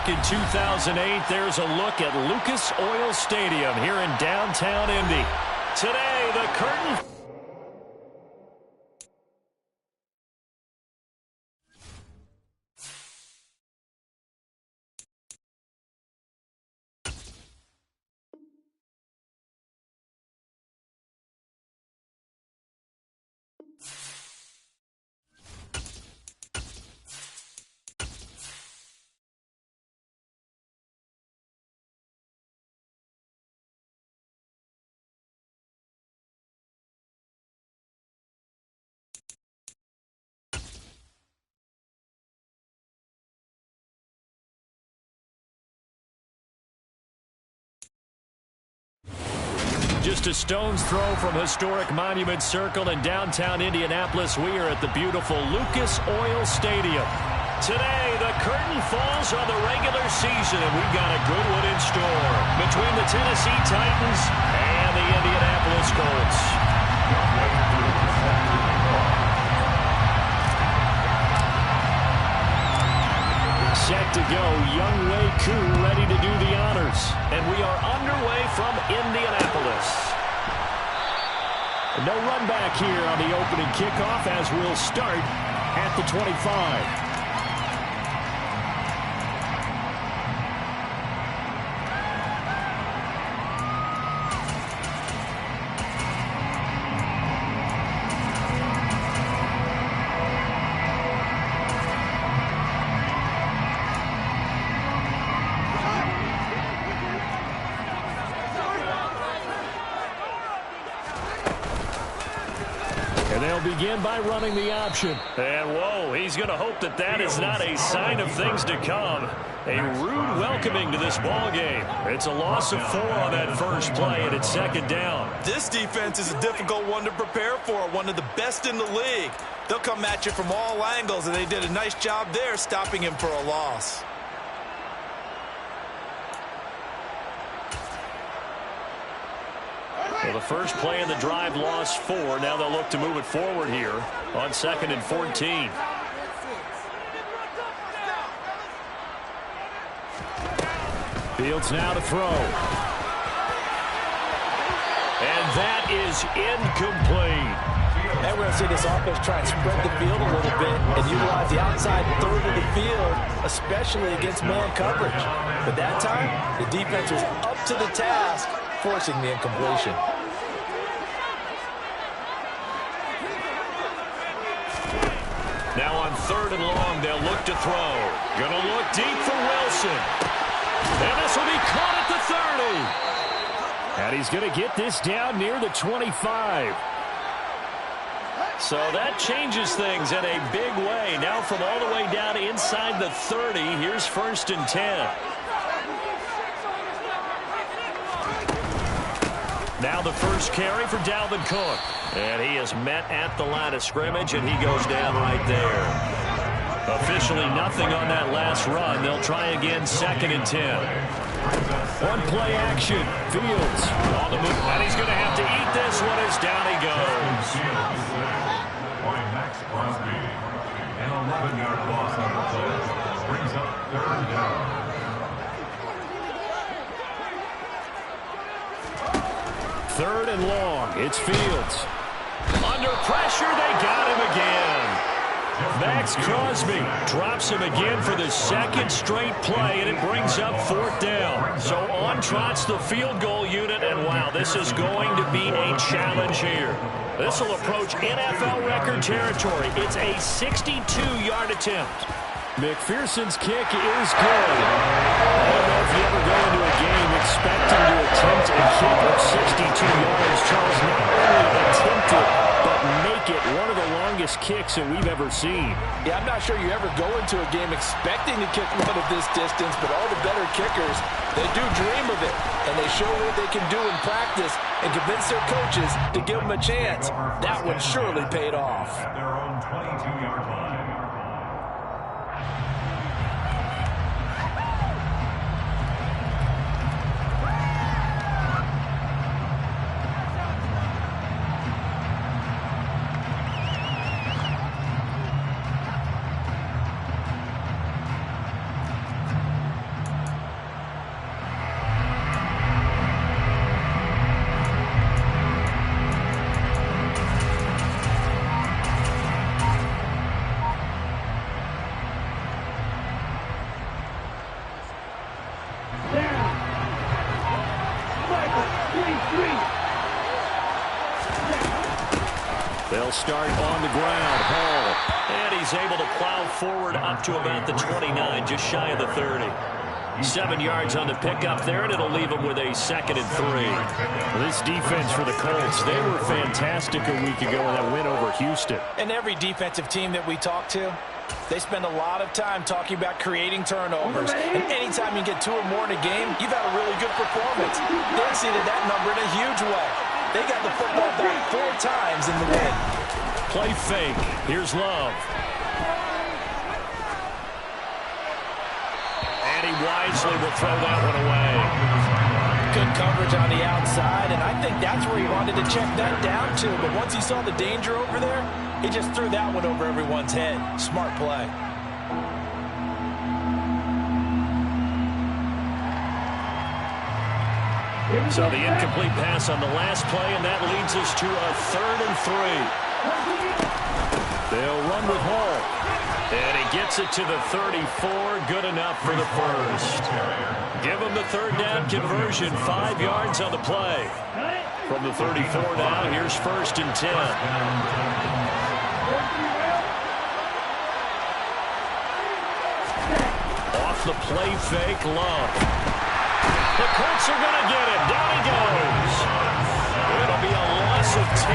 back in 2008, there's a look at Lucas Oil Stadium here in downtown Indy. Today, the curtain... Just a stone's throw from historic Monument Circle in downtown Indianapolis. We are at the beautiful Lucas Oil Stadium. Today, the curtain falls on the regular season, and we've got a good one in store between the Tennessee Titans and the Indianapolis Colts. Set to go, Younghoe Koo ready to do the honors. And we are underway from Indianapolis. No run back here on the opening kickoff as we'll start at the 25. They'll begin by running the option. And, whoa, he's going to hope that that is not a sign of things to come. A rude welcoming to this ball game. It's a loss of 4 on that first play, and it's second down. This defense is a difficult one to prepare for, one of the best in the league. They'll come at you from all angles, and they did a nice job there stopping him for a loss. Well, the first play of the drive lost 4. Now they'll look to move it forward here on 2nd and 14. Fields now to throw. And that is incomplete. And we're going to see this offense try and spread the field a little bit and utilize the outside third of the field, especially against man coverage. But that time, the defense was up to the task, forcing the incompletion. Now on 3rd and long, they'll look to throw. Gonna look deep for Wilson. And this will be caught at the 30. And he's gonna get this down near the 25. So that changes things in a big way. Now from all the way down inside the 30, here's 1st and 10. Now the first carry for Dalvin Cook. And he is met at the line of scrimmage, and he goes down right there. Officially nothing on that last run. They'll try again 2nd and 10. One play action. Fields on the move. And he's going to have to eat this one as down he goes. Max Crosby. An 11-yard loss on the play. Brings up 3rd down. 3rd and long. It's Fields. Under pressure, they got him again. Max Crosby drops him again for the 2nd straight play, and it brings up 4th down. So on trots the field goal unit, and wow, this is going to be a challenge here. This will approach NFL record territory. It's a 62-yard attempt. McPherson's kick is good. I don't know if you ever go into a game expecting to attempt a kick of 62 yards. Charles, not only attempt it, but make it one of the longest kicks that we've ever seen. Yeah, I'm not sure you ever go into a game expecting to kick one of this distance, but all the better kickers, they do dream of it, and they show what they can do in practice and convince their coaches to give them a chance. That one surely paid off. At their own 22-yard line. They'll start on the ground. Hall. And he's able to plow forward up to about the 29, just shy of the 30. 7 yards on the pickup there, and it'll leave him with a 2nd and 3. Well, this defense for the Colts, they were fantastic a week ago in that win over Houston. And every defensive team that we talk to, they spend a lot of time talking about creating turnovers. And anytime you get 2 or more in a game, you've had a really good performance. They exceeded that number in a huge way. They got the football back 4 times in the win. Play fake. Here's Love. And he wisely will throw that one away. Good coverage on the outside, and I think that's where he wanted to check that down to. But once he saw the danger over there, he just threw that one over everyone's head. Smart play. So the incomplete pass on the last play, and that leads us to a 3rd and 3. They'll run with Hall. And he gets it to the 34. Good enough for the first. Give him the 3rd down conversion. 5 yards on the play. From the 34 now, here's 1st and 10. Off the play fake, Love. The Colts are going to get him. Down he goes. It'll be a loss of 10.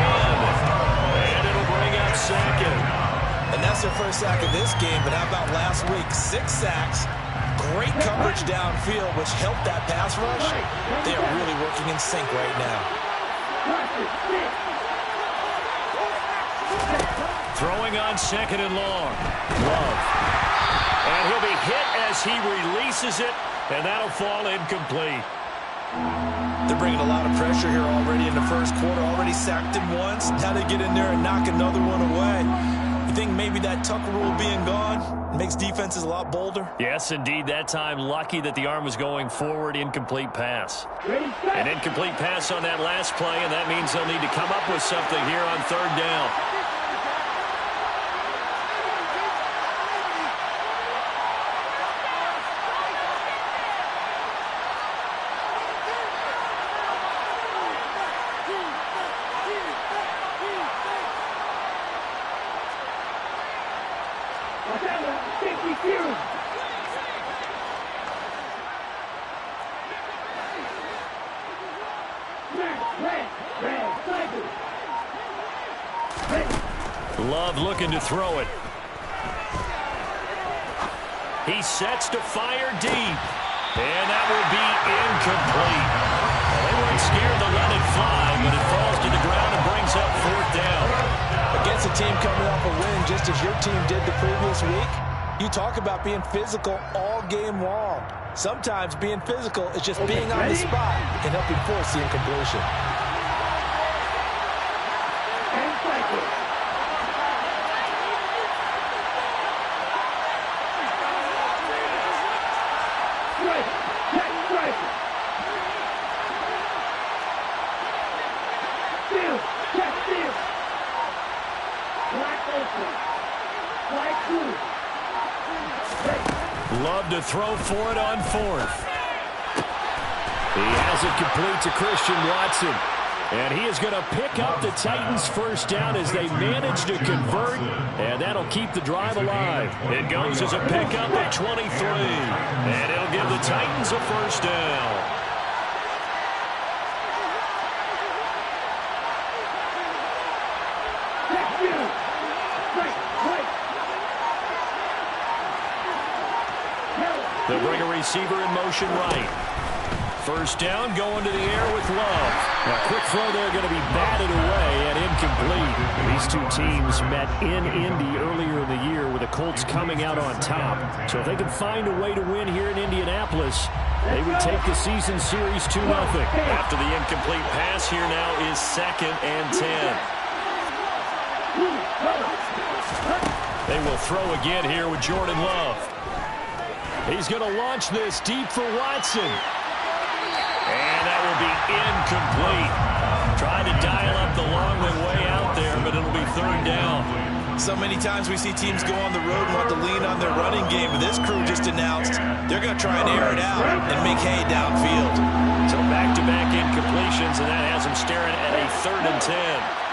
And it'll bring up 2nd. And that's their first sack of this game, but how about last week? 6 sacks, great coverage downfield, which helped that pass rush. They are really working in sync right now. Throwing on 2nd and long. Love. And he'll be hit as he releases it, and that'll fall incomplete. They're bringing a lot of pressure here already in the first quarter. Already sacked him once. Now they get in there and knock another one away. You think maybe that tuck rule being gone makes defenses a lot bolder? Yes, indeed. That time, lucky that the arm was going forward. Incomplete pass. An incomplete pass on that last play, and that means they'll need to come up with something here on 3rd down. Love looking to throw it. He sets to fire deep. And that will be incomplete. Well, they weren't scared to let it fly, but it falls to the ground and brings up 4th down. Against a team coming off a win just as your team did the previous week, you talk about being physical all game long. Sometimes being physical is just being on the spot and helping force the incompletion. Love to throw for it on 4th. He has it complete to Christian Watson. And he is going to pick up the Titans' 1st down as they manage to convert. And that'll keep the drive alive. It goes as a pickup of 23. And it'll give the Titans a 1st down. They'll bring a receiver in motion right. 1st down, going to the air with Love. A quick throw there going to be batted away and incomplete. These two teams met in Indy earlier in the year with the Colts coming out on top. So if they can find a way to win here in Indianapolis, they would take the season series 2-0. After the incomplete pass, here now is 2nd and 10. They will throw again here with Jordan Love. He's going to launch this deep for Watson. And that will be incomplete. Trying to dial up the long way out there, but it'll be 3rd down. So many times we see teams go on the road and want to lean on their running game, but this crew just announced they're going to try and air it out and make hay downfield. So back-to-back incompletions, and that has them staring at a 3rd and 10.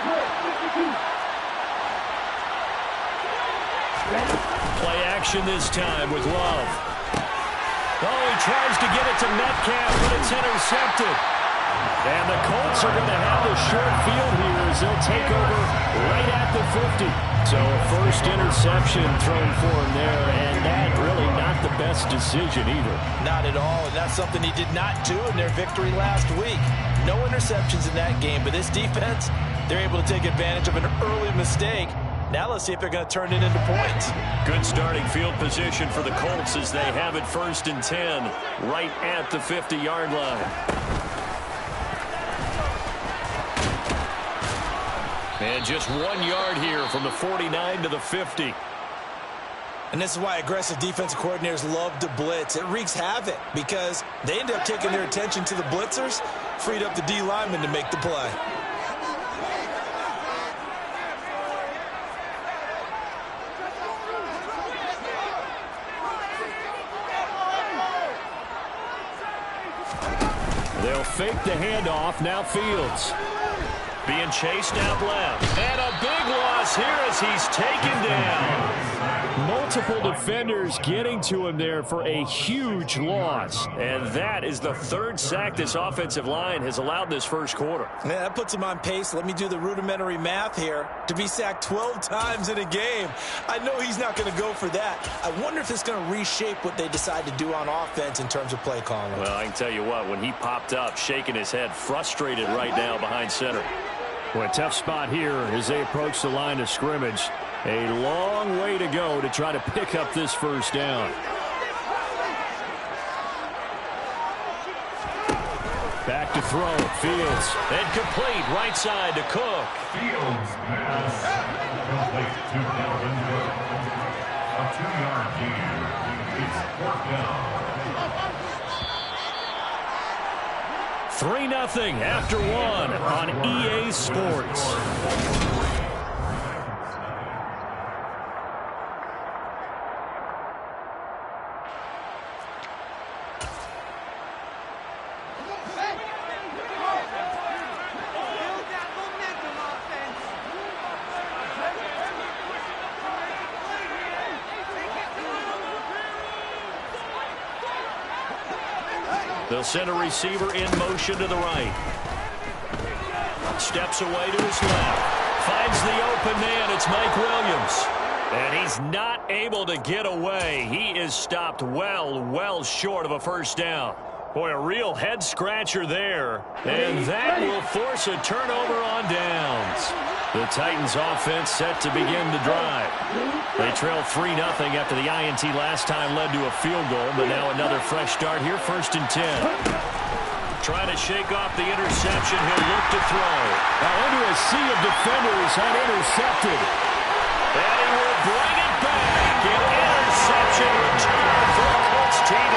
Play action this time with Love. Oh, he tries to get it to Metcalf, but it's intercepted. And the Colts are going to have a short field here as they'll take over right at the 50. So a first interception thrown for him there, and that really not the best decision either. Not at all, and that's something he did not do in their victory last week. No interceptions in that game, but this defense, they're able to take advantage of an early mistake. Now let's see if they're going to turn it into points. Good starting field position for the Colts as they have it 1st and 10 right at the 50-yard line. And just 1 yard here from the 49 to the 50. And this is why aggressive defensive coordinators love to blitz. It wreaks havoc because they end up taking their attention to the blitzers, freed up the D lineman to make the play. They'll fake the handoff. Now Fields. Being chased out left. And a big loss here as he's taken down. Multiple defenders getting to him there for a huge loss. And that is the 3rd sack this offensive line has allowed this first quarter. Yeah, that puts him on pace. Let me do the rudimentary math here. To be sacked 12 times in a game. I know he's not going to go for that. I wonder if it's going to reshape what they decide to do on offense in terms of play calling. Well, I can tell you what, when he popped up, shaking his head, frustrated right now behind center. Well, a tough spot here as they approach the line of scrimmage. A long way to go to try to pick up this first down. Back to throw. Fields. And complete right side to Cook. Fields pass complete to Delvin Cook. A 2-yard gain. It's 4th down. 3-0 after 1 on EA Sports. They'll send a receiver in motion to the right. Steps away to his left. Finds the open man. It's Mike Williams. And he's not able to get away. He is stopped well short of a first down. Boy, a real head-scratcher there. And that will force a turnover on downs. The Titans offense set to begin the drive. They trail 3-0 after the INT last time led to a field goal, but now another fresh start here, 1st and 10. Trying to shake off the interception. He'll look to throw. Now into a sea of defenders and intercepted. And he will bring it back. An interception return for the Colts TD.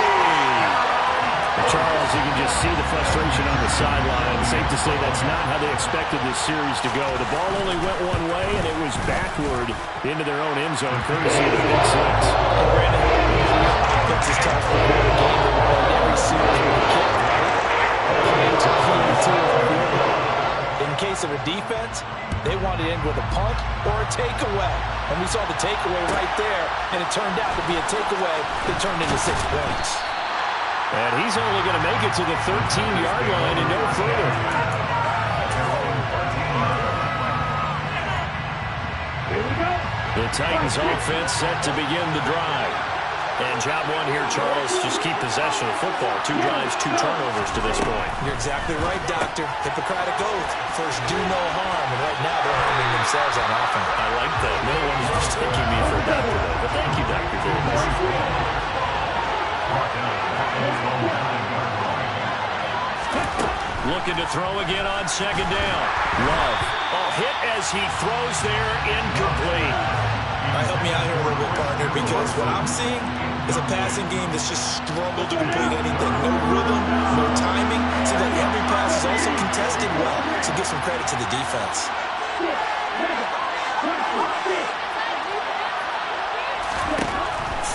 Charles, you can just see the frustration on the sideline. Safe to say that's not how they expected this series to go. The ball only went one way, and it was backward into their own end zone, courtesy of the pick six. Offense is tough to win a game. They won every series with a kick. In case of a defense, they want to end with a punt or a takeaway. And we saw the takeaway right there, and it turned out to be a takeaway that turned into 6 points. And he's only going to make it to the 13-yard line and no further. The Titans offense set to begin the drive. And job one here, Charles, just keep possession of football. 2 drives, 2 turnovers to this point. You're exactly right, Doctor. Hippocratic oath. First, do no harm. And right now, they're harming themselves on offense. I like that. No one is mistaking me for a doctor, though. But thank you, Dr. Davis. Looking to throw again on 2nd down. Love. A hit as he throws there, incomplete. Help me out here a little bit, partner, because what I'm seeing is a passing game that's just struggled to complete anything. No rhythm, no timing. Seems like every pass is also contested well, so give some credit to the defense.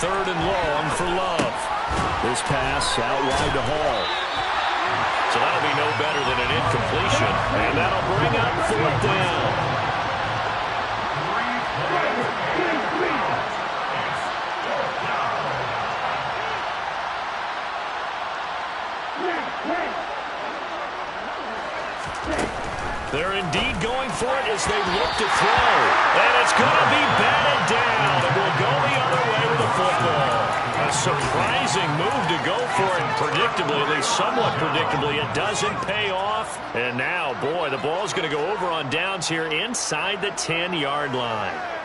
3rd and long for Love. This pass out wide to Hall. So that'll be no better than an incompletion. And that'll bring up 4th down. going for it as they look to throw. And it's going to be batted down. It will go the other way with the football. A surprising move to go for it. Predictably, at least somewhat predictably, it doesn't pay off. And now, boy, the ball's going to go over on downs here inside the 10-yard line.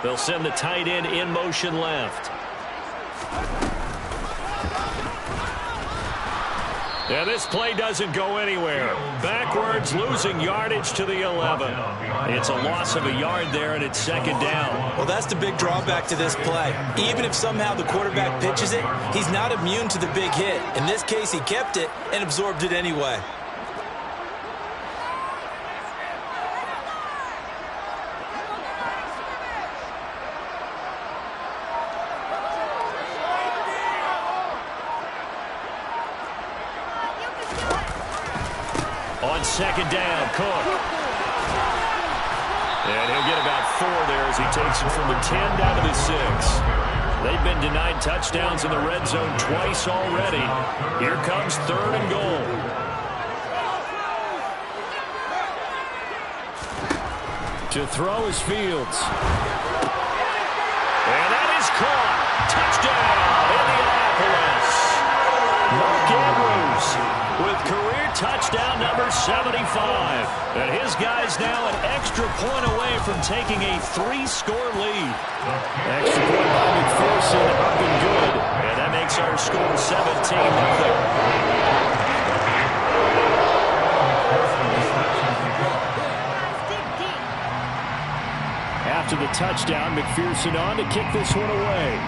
They'll send the tight end in motion left. And this play doesn't go anywhere. Backwards, losing yardage to the 11. It's a loss of a yard there, and it's second down. Well, that's the big drawback to this play. Even if somehow the quarterback pitches it, he's not immune to the big hit. In this case, he kept it and absorbed it anyway. On second down, Cook. And he'll get about 4 there as he takes it from the 10 down to the 6. They've been denied touchdowns in the red zone twice already. Here comes 3rd and goal. To throw is Fields. And that is caught. Touchdown, Indianapolis. Mark Andrews with career touchdown number 75. And his guy's now an extra point away from taking a 3-score lead. Extra point by McPherson, up and good. And that makes our score 17-0. After the touchdown, McPherson on to kick this one away.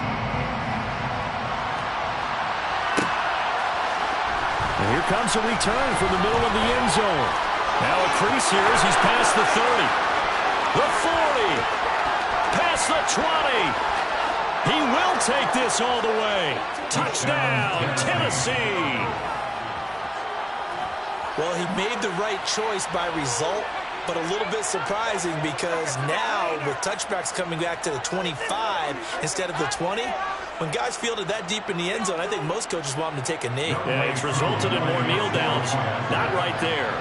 And here comes a return from the middle of the end zone. Now a crease here as he's past the 30. The 40. Past the 20. He will take this all the way. Touchdown, Tennessee. Well, he made the right choice by result, but a little bit surprising because now with touchbacks coming back to the 25 instead of the 20, when guys field it that deep in the end zone, I think most coaches want them to take a knee. Yeah, it's resulted in more kneel downs. Not right there.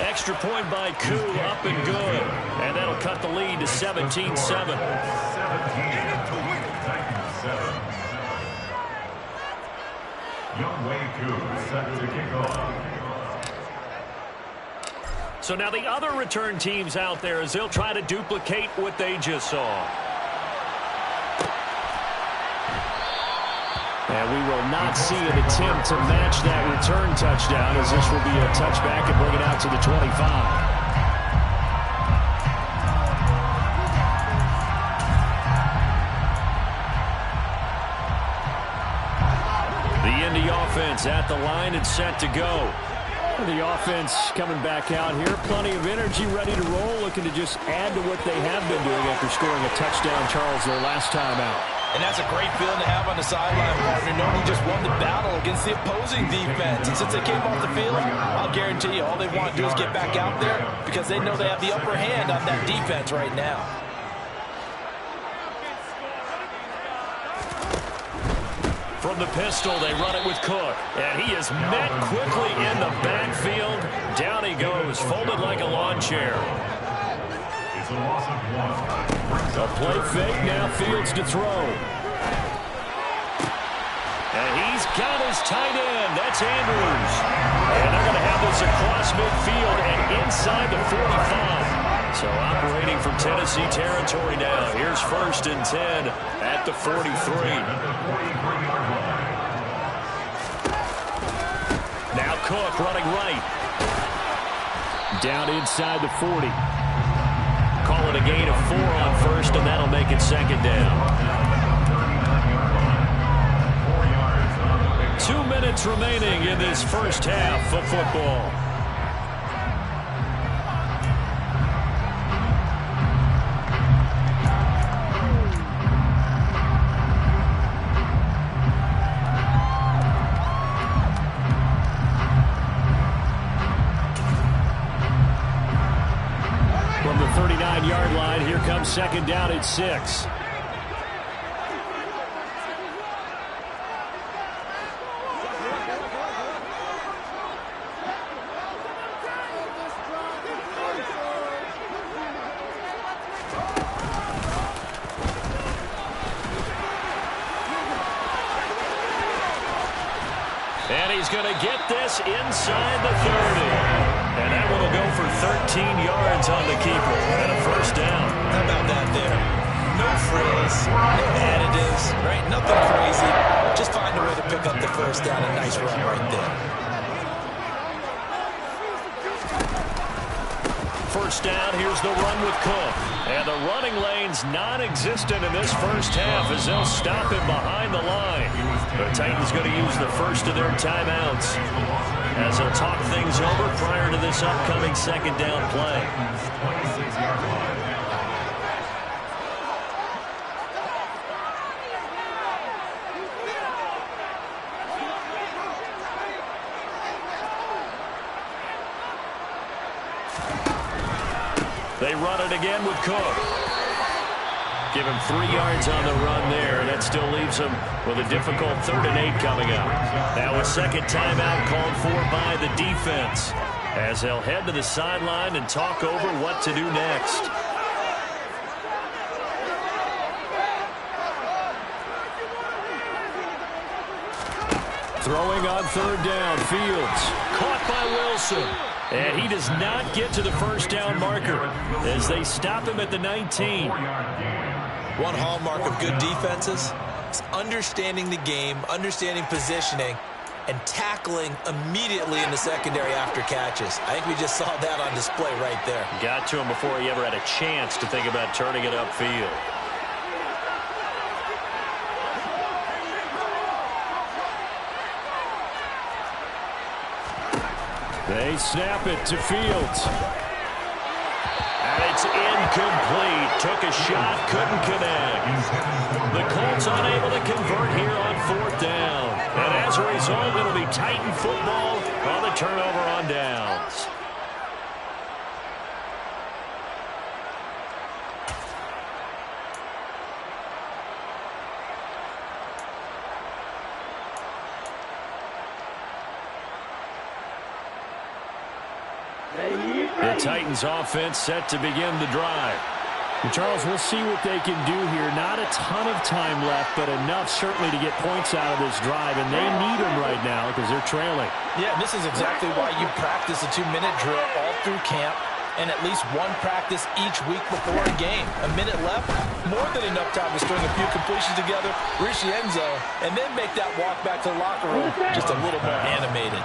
Extra point by Koo, up and good. And that'll cut the lead to 17-7. So now the other return teams out there as they'll try to duplicate what they just saw. And we will not see an attempt to match that return touchdown as this will be a touchback and bring it out to the 25. Offense at the line and set to go. The offense coming back out here. Plenty of energy, ready to roll, looking to just add to what they have been doing after scoring a touchdown, Charles, their last time out. And that's a great feeling to have on the sideline, partner, knowing you just won the battle against the opposing defense. And since they came off the field, I'll guarantee you all they want to do is get back out there because they know they have the upper hand on that defense right now. From the pistol, they run it with Cook. And he is met quickly in the backfield. Down he goes, folded like a lawn chair. It's a loss of 1. A play fake, now Fields to throw. And he's got his tight end. That's Andrews. And they're going to have this across midfield and inside the 45. So operating from Tennessee territory now. Here's 1st and 10 at the 43. Now Cook running right. Down inside the 40. Call it a gain of 4 on 1st, and that'll make it 2nd down. 2 minutes remaining in this first half of football. 6-yard line. Here comes second down at 6. And he's going to get this inside the 30. And that one will go for 13 yards on the keeper. And a first down. How about that there? No frills, no additives, right? Nothing crazy. Just find a way to pick up the first down. A nice run right there. First down, here's the run with Cook. And the running lane's non-existent in this first half as they'll stop him behind the line. The Titans going to use the first of their timeouts as they'll talk things over prior to this upcoming second down play. 26-yard line. They run it again with Cook. Give him 3 yards on the run there, and that still leaves him with a difficult 3rd and 8 coming up. Now a second timeout called for by the defense as they'll head to the sideline and talk over what to do next. Throwing on 3rd down, Fields. Caught by Wilson. And he does not get to the first down marker as they stop him at the 19. One hallmark of good defenses is understanding the game, understanding positioning, and tackling immediately in the secondary after catches. I think we just saw that on display right there. Got to him before he ever had a chance to think about turning it upfield. They snap it to Fields. And it's incomplete. Took a shot, couldn't connect. The Colts unable to convert here on 4th down. And as a result, it'll be Titan football on the turnover on downs. The Titans offense set to begin the drive. And Charles, we'll see what they can do here. Not a ton of time left, but enough certainly to get points out of this drive, and they need them right now because they're trailing. Yeah, this is exactly why you practice a 2-minute drill all through camp and at least one practice each week before a game. A minute left, more than enough time to string a few completions together, reach the end zone, and then make that walk back to the locker room just a little more animated.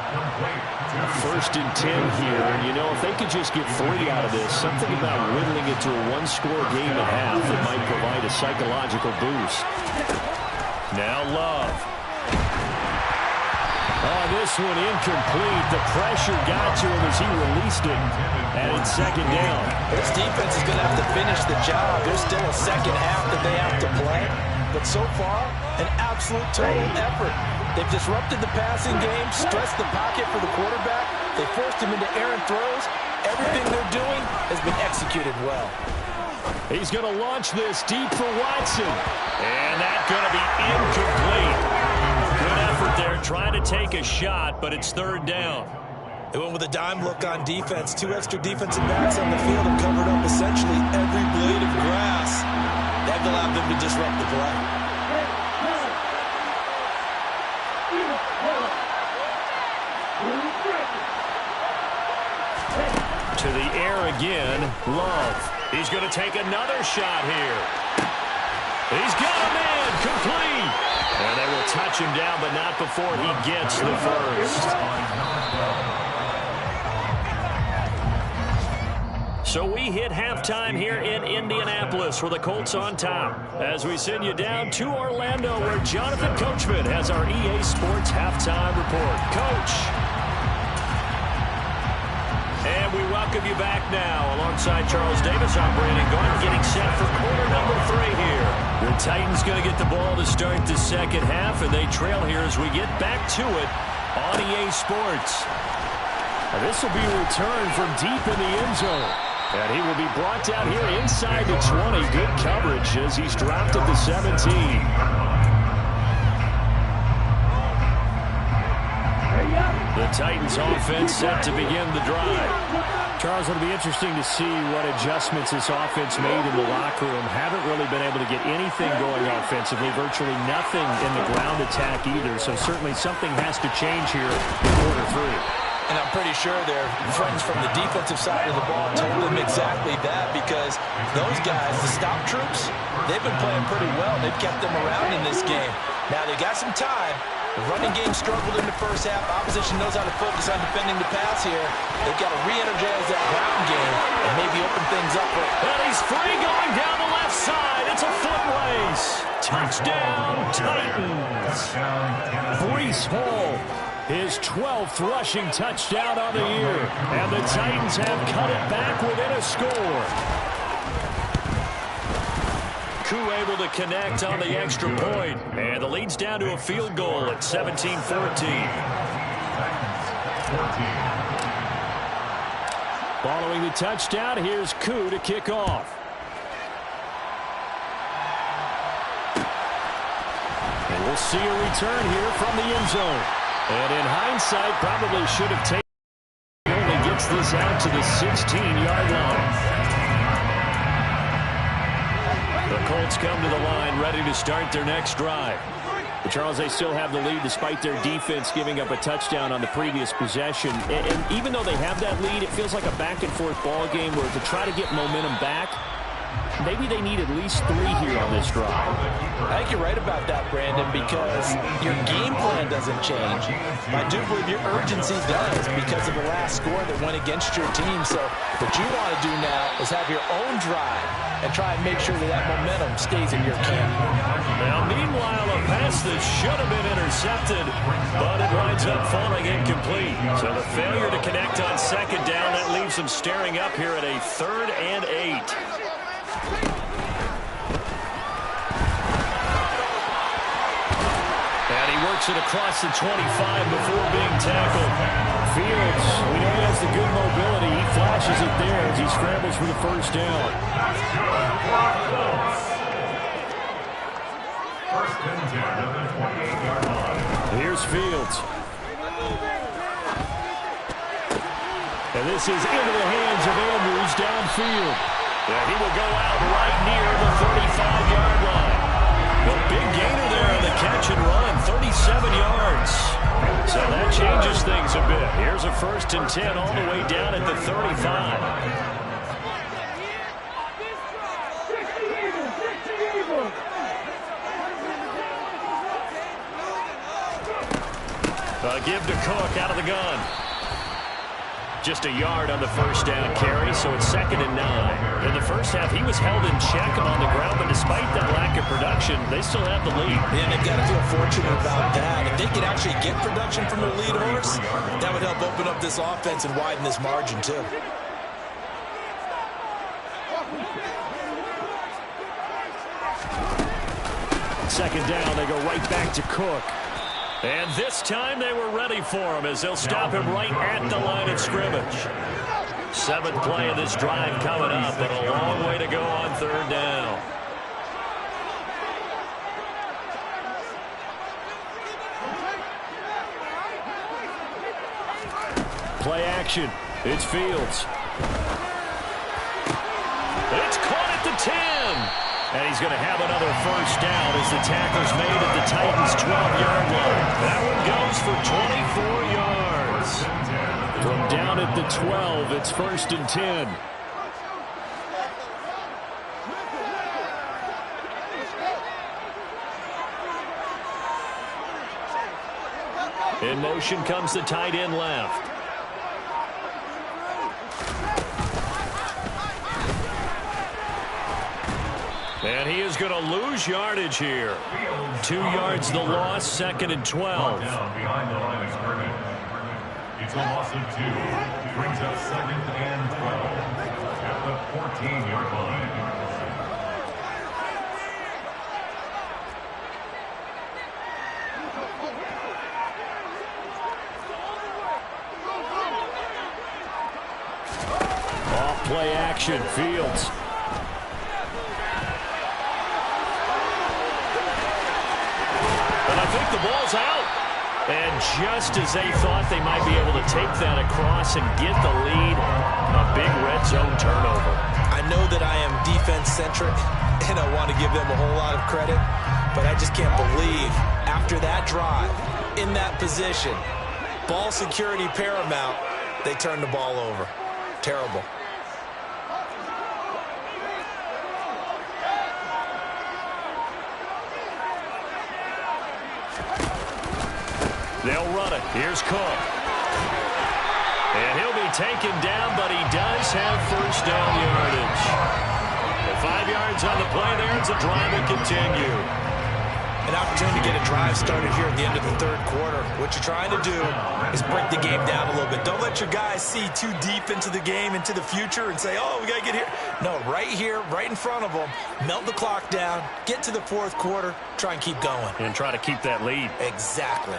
1st and 10 here, and you know, if they could just get 3 out of this, something about whittling it to a 1-score game at half that might provide a psychological boost. Now Love. Oh, this one incomplete. The pressure got to him as he released it. And it's 2nd down. This defense is going to have to finish the job. There's still a second half that they have to play. But so far, an absolute total effort. They've disrupted the passing game, stressed the pocket for the quarterback. They forced him into errant throws. Everything they're doing has been executed well. He's going to launch this deep for Watson. And that's going to be incomplete. Good effort there, trying to take a shot, but it's 3rd down. They went with a dime look on defense. 2 extra defensive backs on the field and covered up essentially every blade of grass. That allowed them to disrupt the play. To the air again, Love. He's going to take another shot here. He's got a man, complete. And they will touch him down, but not before he gets the first. So we hit halftime here in Indianapolis with the Colts on top as we send you down to Orlando where Jonathan Coachman has our EA Sports halftime report. Coach. And we welcome you back now. Alongside Charles Davis, I'm Brandon Gordon getting set for quarter number 3 here. The Titans going to get the ball to start the second half, and they trail here as we get back to it on EA Sports. Now this will be a return from deep in the end zone. And he will be brought down here inside the 20. Good coverage as he's dropped at the 17. The Titans offense set to begin the drive. Charles, it'll be interesting to see what adjustments this offense made in the locker room. Haven't really been able to get anything going offensively, virtually nothing in the ground attack either. So certainly something has to change here in quarter 3. And I'm pretty sure their friends from the defensive side of the ball told them exactly that, because those guys, the stop troops, they've been playing pretty well. They've kept them around in this game. Now they got some time. The running game struggled in the first half. Opposition knows how to focus on defending the pass here. They've got to re-energize that ground game and maybe open things up. And he's free going down the left side. It's a foot race. Touchdown, Titans. Breece Hall, his 12th rushing touchdown on the year. And the Titans have cut it back within a score. Koo able to connect on the extra point. And the lead's down to a field goal at 17-14. Following the touchdown, here's Koo to kick off. And we'll see a return here from the end zone. And in hindsight, probably should have taken. He only gets this out to the 16-yard line. The Colts come to the line ready to start their next drive. But Charles, they still have the lead despite their defense giving up a touchdown on the previous possession. And even though they have that lead, it feels like a back-and-forth ball game where to try to get momentum back, maybe they need at least 3 here on this drive. I think you're right about that, Brandon, because your game plan doesn't change. I do believe your urgency does because of the last score that went against your team. So what you want to do now is have your own drive and try and make sure that that momentum stays in your camp. Now, meanwhile, a pass that should have been intercepted, but it winds up falling incomplete. So the failure to connect on second down, that leaves them staring up here at a 3rd and 8. And he works it across the 25 before being tackled. Fields, we know he has the good mobility. He flashes it there as he scrambles for the first down. First and 10 at the 28-yard line. Here's Fields. And this is into the hands of Andrews downfield. Yeah, he will go out right near the 35-yard line. The big gainer there on the catch and run, 37 yards. So that changes things a bit. Here's a 1st and 10 all the way down at the 35. Give to Cook out of the gun. Just a yard on the first down carry, so it's 2nd and 9. In the first half, he was held in check and on the ground, but despite that lack of production, they still have the lead. And they've got to feel fortunate about that. If they could actually get production from their lead horse, that would help open up this offense and widen this margin, too. Second down, they go right back to Cook. And this time they were ready for him as they'll stop him right at the line of scrimmage. 7th play of this drive coming up, but a long way to go on 3rd down. Play action. It's Fields. It's caught at the 10. And he's going to have another first down as the tackle's made at the Titans' 12-yard line. That one goes for 24 yards. From down at the 12, it's 1st and 10. In motion comes the tight end left. And he is going to lose yardage here. 2 yards the loss, 2nd and 12. Down behind the line of scrimmage. It's a loss of 2. Brings up 2nd and 12 at the 14-yard line. Off play action. possession. Fields. And I think the ball's out. And just as they thought they might be able to take that across and get the lead, a big red zone turnover. I know that I am defense-centric, and I want to give them a whole lot of credit, but I just can't believe after that drive, in that position, ball security paramount, they turned the ball over. Terrible. They'll run it. Here's Cook. And he'll be taken down, but he does have first down yardage. And 5 yards on the play there as the drive will continue. An opportunity to get a drive started here at the end of the third quarter. What you're trying to do is break the game down a little bit. Don't let your guys see too deep into the game, into the future, and say, oh, we got to get here. No, right here, right in front of them, melt the clock down, get to the fourth quarter, try and keep going. And try to keep that lead. Exactly.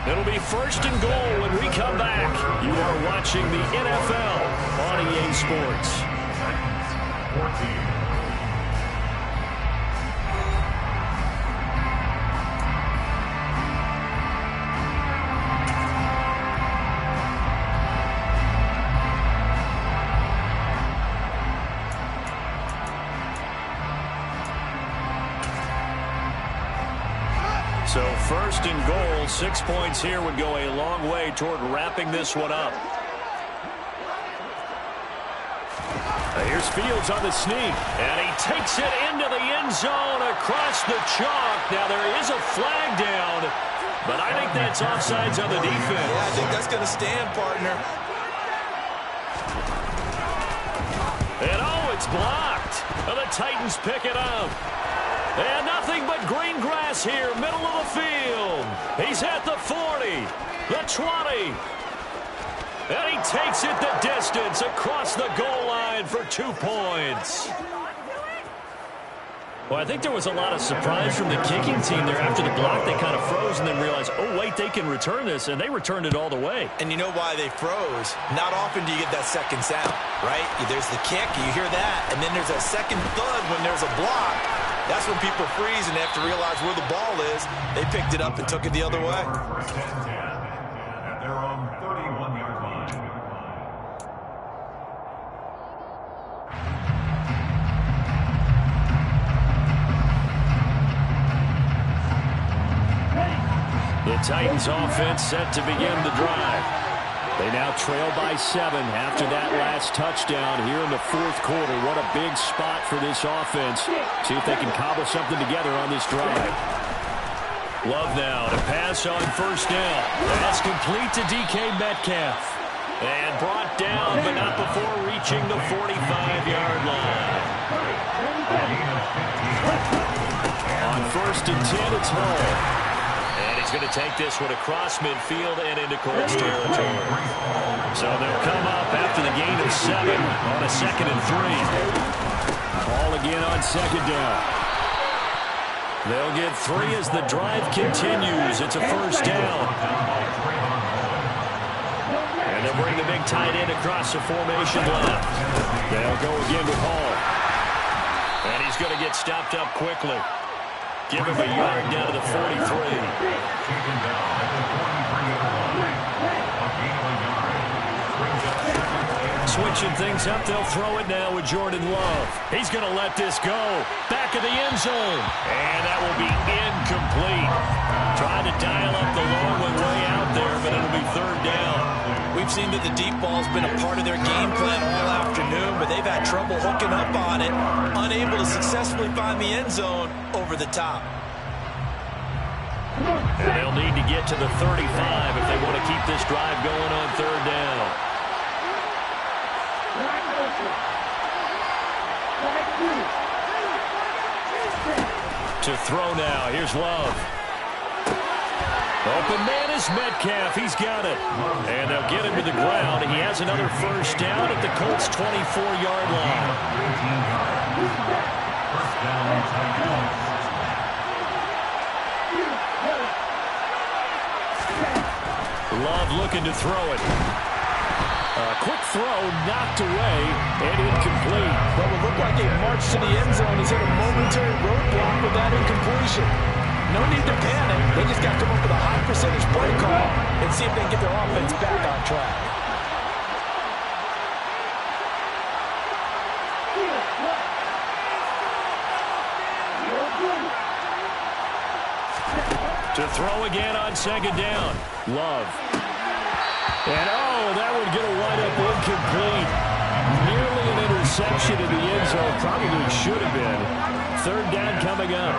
It'll be first and goal when we come back. You are watching the NFL on EA Sports. 14. So first and goal, 6 points here would go a long way toward wrapping this one up. Here's Fields on the sneak, and he takes it into the end zone across the chalk. Now there is a flag down, but I think that's offsides on the defense. Yeah, I think that's going to stand, partner. And oh, it's blocked. And the Titans pick it up. And nothing but green grass here, middle of the field. He's at the 40, the 20. And he takes it the distance across the goal line for 2 points. Well, I think there was a lot of surprise from the kicking team there. After the block, they kind of froze and then realized, oh, wait, they can return this. And they returned it all the way. And you know why they froze? Not often do you get that second sound, right? There's the kick, you hear that, and then there's a second thud when there's a block. That's when people freeze and they have to realize where the ball is. They picked it up and took it the other way. First and 10 at their own 31-yard line. The Titans offense set to begin the drive. They now trail by 7 after that last touchdown here in the fourth quarter. What a big spot for this offense. See if they can cobble something together on this drive. Love now to pass on first down. That's complete to DK Metcalf. And brought down, but not before reaching the 45-yard line. On first and 10, it's Hall. And he's going to take this one across midfield and into Colts territory. So they'll come up after the gain of 7 on a 2nd and 3. Ball again on second down. They'll get 3 as the drive continues. It's a first down. And they'll bring the big tight end across the formation left. They'll go again with Hall. And he's going to get stopped up quickly. Give him a yard down to the 43. Switching things up, they'll throw it now with Jordan Love. He's going to let this go. Back of the end zone. And that will be incomplete. Trying to dial up the long one way out there, but it'll be third down. We've seen that the deep ball's been a part of their game plan all afternoon, but they've had trouble hooking up on it, unable to successfully find the end zone over the top. And they'll need to get to the 35 if they want to keep this drive going on third down. To throw now, here's Love. Open man is Metcalf. He's got it. And they'll get him to the ground. He has another first down at the Colts' 24-yard line. First down, Titans. Love looking to throw it. Quick throw, knocked away, and incomplete. What would look like a march to the end zone is hit a momentary roadblock with that incompletion. No need to panic. They just got to come up with a high percentage play call and see if they can get their offense back on track. To throw again on second down. Love. And, that would get a wide-up incomplete. Nearly an interception in the end zone. Probably should have been. Third down coming up.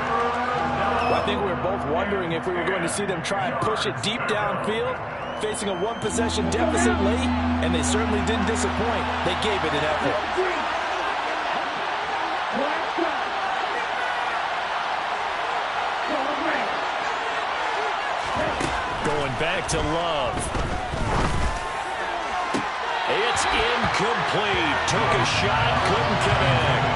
Well, I think we were both wondering if we were going to see them try and push it deep downfield, facing a one-possession deficit late, and they certainly didn't disappoint. They gave it an effort. Going back to Love. It's incomplete. Took a shot, couldn't connect.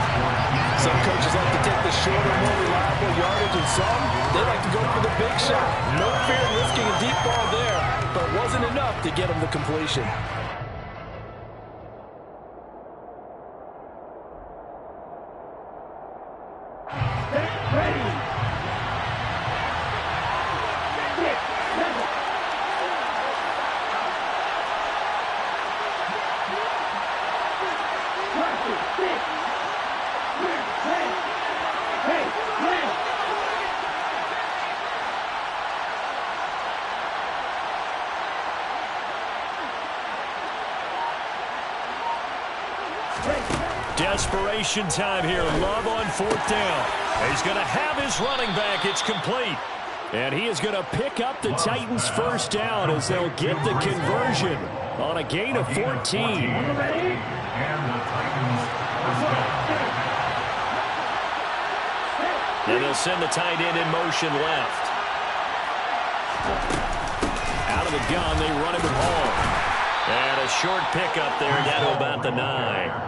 Some coaches like to take the shorter, more reliable yardage, and some, they like to go for the big shot. No fear in risking a deep ball there, but it wasn't enough to get him the completion. Desperation time here. Love on fourth down. He's going to have his running back. It's complete. And he is going to pick up the Titans' first down as they'll get the conversion on a gain of 14. And they'll send the tight end in motion left. Out of the gun, they run him home. And a short pickup there down to about the 9.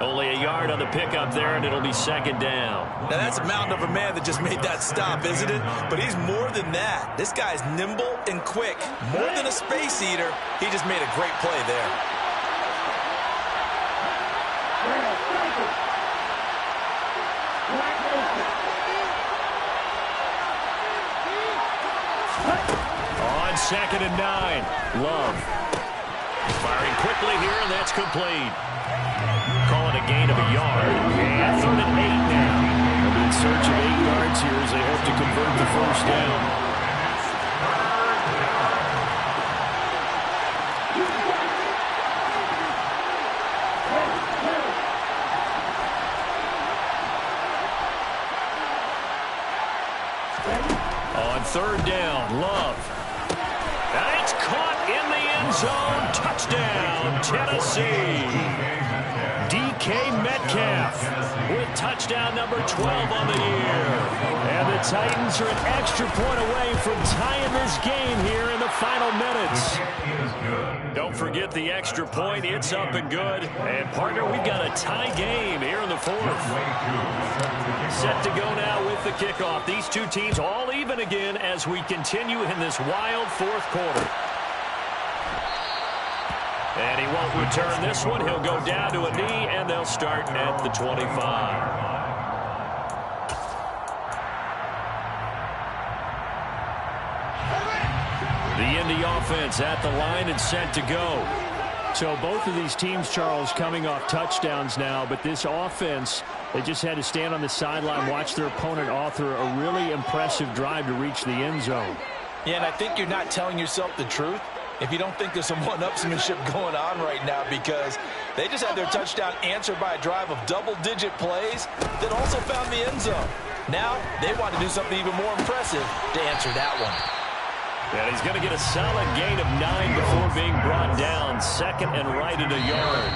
Only a yard on the pickup there, and it'll be second down. Now, that's a mountain of a man that just made that stop, isn't it? But he's more than that. This guy's nimble and quick. More than a space eater, he just made a great play there. On second and 9, Love. Firing quickly here, and that's complete. Call it a gain of a yard. And third and 8 now. They'll be in search of 8 yards here as they hope to convert the first down. On third down, Love. And it's caught in the end zone. Touchdown, Tennessee. DK Metcalf with touchdown number 12 on the year. And the Titans are an extra point away from tying this game here in the final minutes. Don't forget the extra point. It's up and good. And, partner, we've got a tie game here in the fourth. Set to go now with the kickoff. These two teams all even again as we continue in this wild fourth quarter. And he won't return this one. He'll go down to a knee, and they'll start at the 25. The Indy offense at the line and set to go. So both of these teams, Charles, coming off touchdowns now, but this offense, they just had to stand on the sideline, watch their opponent author a really impressive drive to reach the end zone. Yeah, and I think you're not telling yourself the truth if you don't think there's some one-upsmanship going on right now, because they just had their touchdown answered by a drive of double-digit plays that also found the end zone. Now they want to do something even more impressive to answer that one. And he's going to get a solid gain of 9 before being brought down. Second and right at a yard.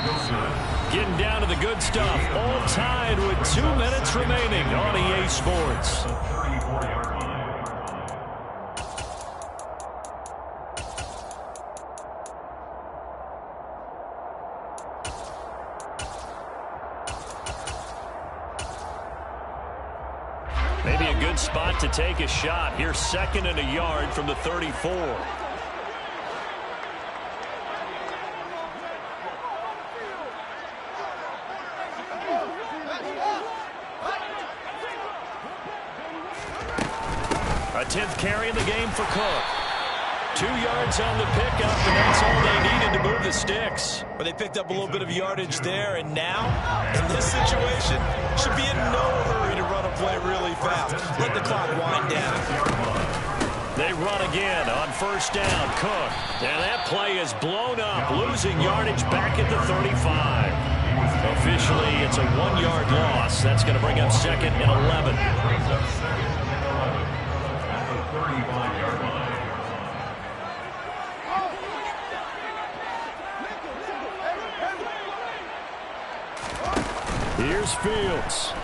Getting down to the good stuff. All tied with 2 minutes remaining on EA Sports. Maybe a good spot to take a shot. Here's second and a yard from the 34. A 10th carry in the game for Cook. 2 yards on the pickup, and that's all they needed to move the sticks. Well, they picked up a little bit of yardage there, and now, in this situation, should be in no hurry to run a play really fast. Let the clock wind down. They run again on first down. Cook. And that play is blown up, losing yardage back at the 35. Officially, it's a 1-yard loss. That's going to bring up 2nd and 11. Brings up 2nd and 11 at the 35-yard line. Here's Fields.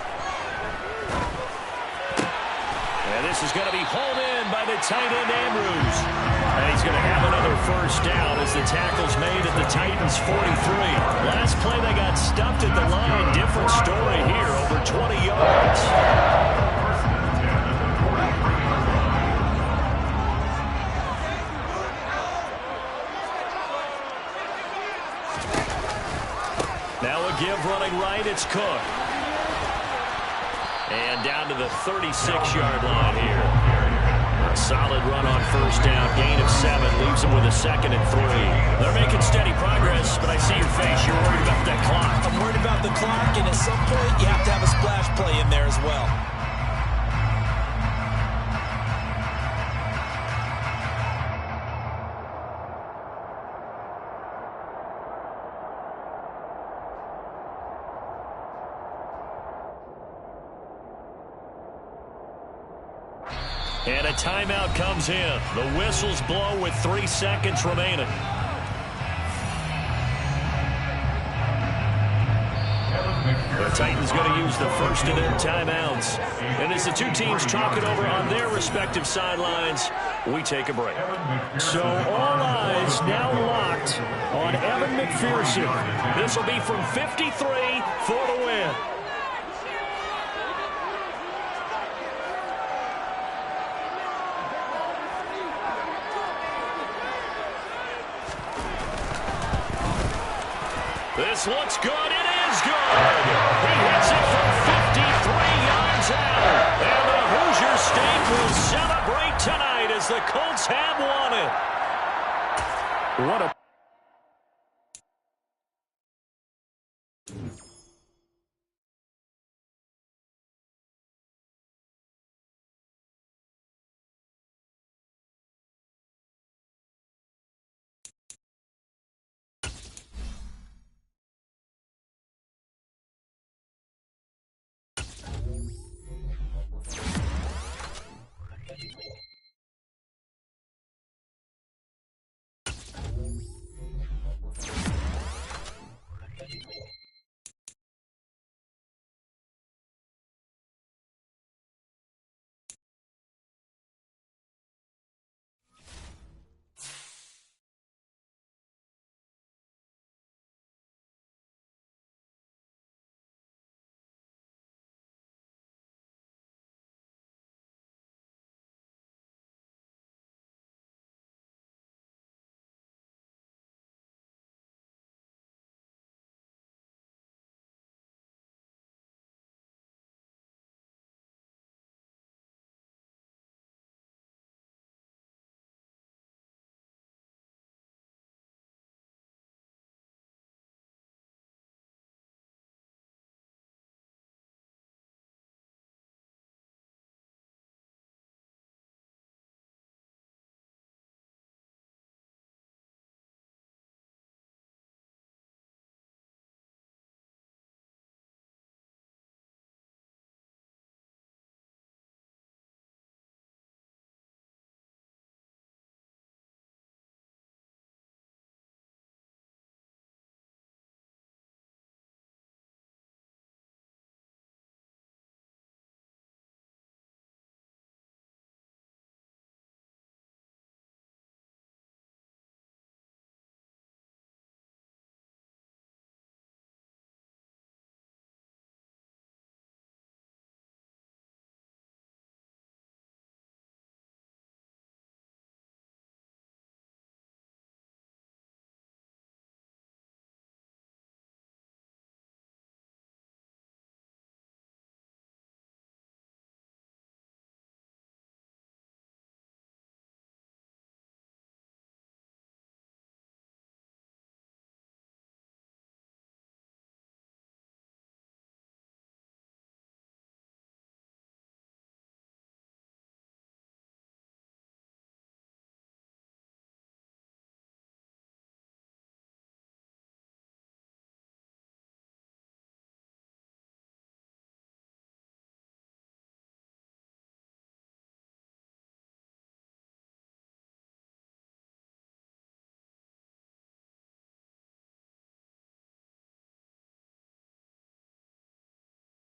And this is going to be hauled in by the tight end, Andrews. And he's going to have another first down as the tackle's made at the Titans' 43. Last play, they got stuffed at the line. Different story here, over 20 yards. Now a give running right, it's Cook. And down to the 36-yard line here. A solid run on first down. Gain of 7. Leaves them with a 2nd and 3. They're making steady progress, but I see your face. You're worried about that clock. I'm worried about the clock, and at some point, you have to have a splash play in there as well. And a timeout comes in. The whistles blow with 3 seconds remaining. The Titans going to use the first of their timeouts. And as the two teams talk it over on their respective sidelines, we take a break. So all eyes now locked on Evan McPherson. This will be from 53 for the win. This looks good. It is good. He hits it from 53 yards out. And the Hoosier State will celebrate tonight as the Colts have won it. What a